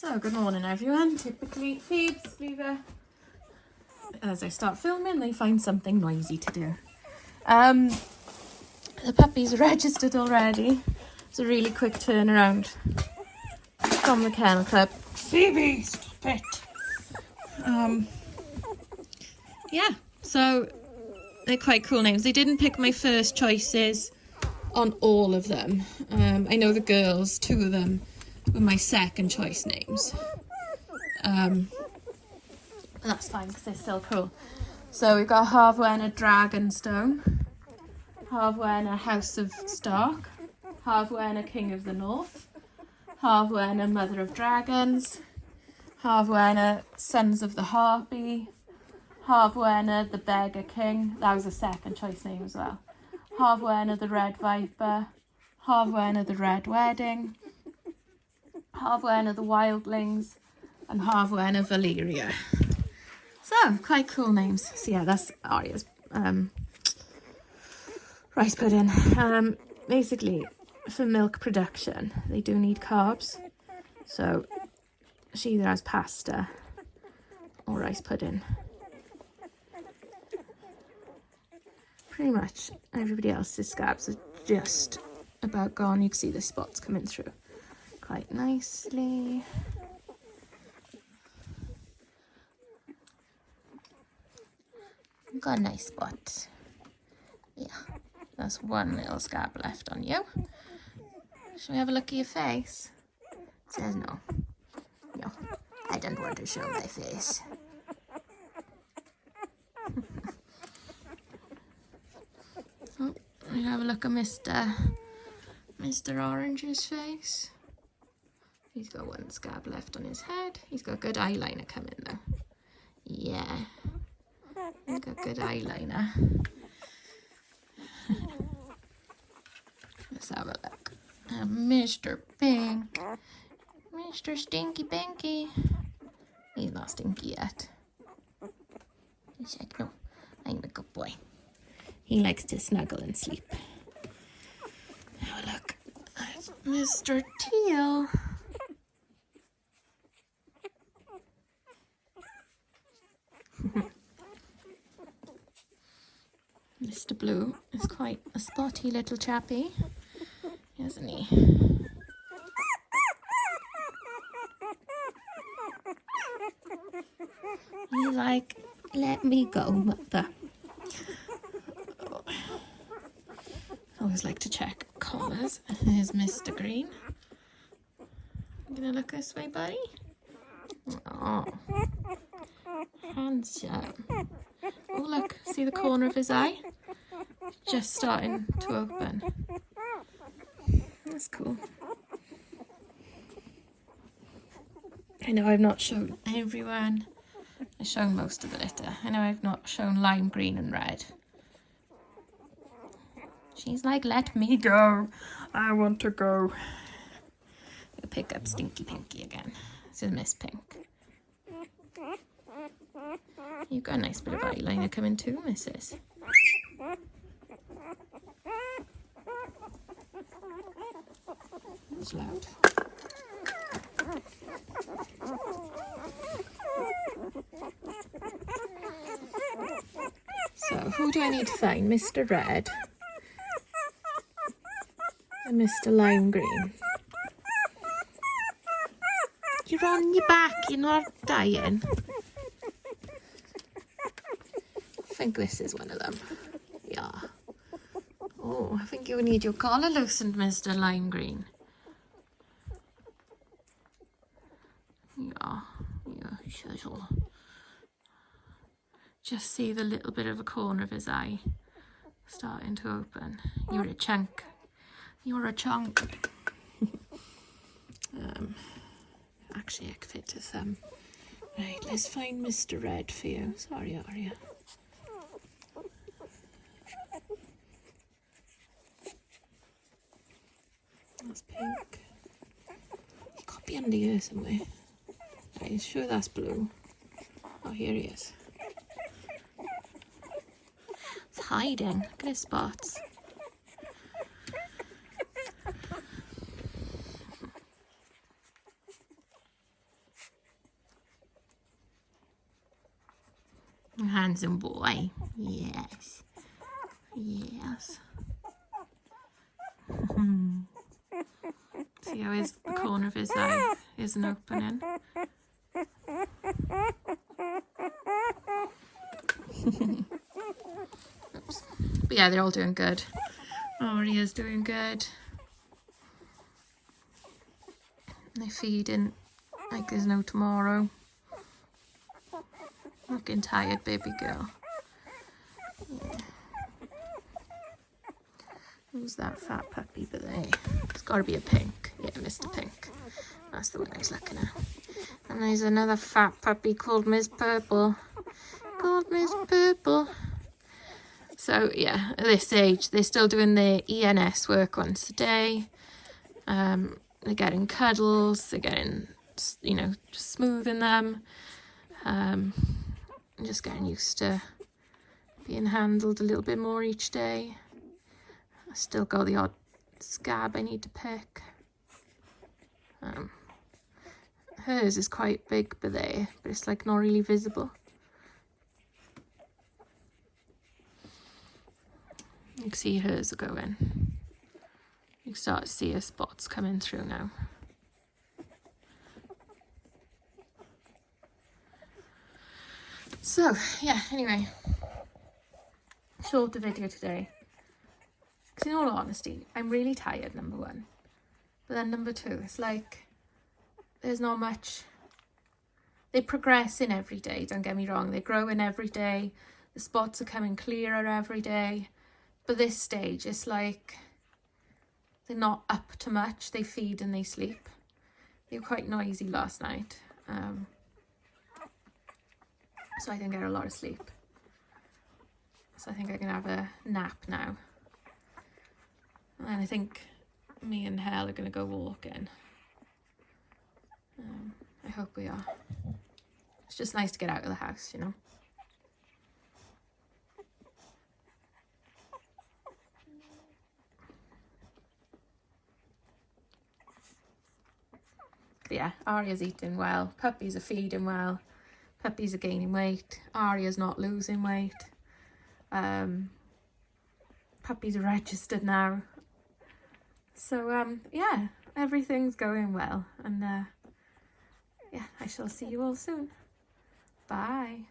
So, good morning everyone. Typically Phoebes, Lever, as I start filming, they find something noisy to do. The puppies are registered already. It's a really quick turnaround from the kennel club. Phoebe, stop it! Yeah, so they're quite cool names. They didn't pick my first choices on all of them. I know the girls, 2 of them were my second choice names. But that's fine because they're still cool. So we've got Harvwenna Dragonstone, Harvwenna House of Stark, Harvwenna King of the North, Harvwenna Mother of Dragons, Harvwenna Sons of the Harpy, Harvwenna the Beggar King, that was a second choice name as well, Harvwenna the Red Viper, Harvwenna the Red Wedding, Harvwenna the Wildlings, and Harvwenna Valeria. So, quite cool names. So yeah, that's Arya's rice pudding. Basically, for milk production, they do need carbs. So, she either has pasta or rice pudding. Pretty much everybody else's scabs are just about gone. You can see the spots coming through quite nicely. Got a nice spot. Yeah, that's one little scab left on you. Shall we have a look at your face? It says no. No, I don't want to show my face. Oh, we have a look at Mr. Orange's face. He's got one scab left on his head. He's got good eyeliner coming though. Yeah. He's got good eyeliner. Let's have a look. Mr. Pink. Mr. Stinky Pinky. He's not stinky yet. He's like, no, I'm a good boy. He likes to snuggle and sleep. Have a look at Mr. Teal. Mr. Blue is quite a spotty little chappy, isn't he? He's like, let me go, mother. Always like to check collars. Here's Mr. Green. You gonna look this way, buddy? Oh, handsome. Oh, look, see the corner of his eye? Just starting to open. That's cool. I know I've not shown everyone. I've shown most of the litter. I know I've not shown lime green and red. She's like, let me go. I want to go. I'll pick up Stinky Pinky again. This is Miss Pink. You've got a nice bit of eyeliner coming too, missus. That's loud. So, who do I need to find? Mr. Red and Mr. Lime Green. You're on your back, you're not dying. I think this is one of them. Yeah. Oh, I think you need your collar loosened, Mr. Lime Green. Yeah, sure. Just see the little bit of a corner of his eye starting to open. You're a chunk. You're a chunk. Actually, I could fit to thumb. Right, let's find Mr. Red for you. Sorry, Arya. That's pink. He got to be under here somewhere. Right, you sure that's blue? Oh, here he is. It's hiding. Look at his spots. handsome boy. Yes. Yes. See how the corner of his eye isn't opening? Oops. But yeah, they're all doing good. Aria's doing good. They're feeding like there's no tomorrow. Looking tired, baby girl. Yeah. Who's that fat puppy there? It's got to be a pink. Yeah, Mr. Pink. That's the one I was looking at. And there's another fat puppy called Miss Purple. Called Miss Purple. So yeah, at this age, they're still doing their ENS work once a day. They're getting cuddles. They're getting, you know, just smoothing them. Just getting used to being handled a little bit more each day. I still got the odd scab I need to pick. Hers is quite big but it's like not really visible. You can see hers are going. You can start to see her spots coming through now. So yeah, anyway, shorter video today. Because in all honesty, I'm really tired, number one. But then number two, it's like, there's not much. They're progressing every day, don't get me wrong. They're growing every day. The spots are coming clearer every day. But this stage, it's like, they're not up to much. They feed and they sleep. They were quite noisy last night. So I didn't get a lot of sleep. So I think I can have a nap now. And I think me and Hel are going to go walking. I hope we are. It's just nice to get out of the house, you know. But yeah, Aria's eating well. Puppies are feeding well. Puppies are gaining weight. Aria's not losing weight. Puppies are registered now. So yeah, everything's going well. And yeah, I shall see you all soon. Bye.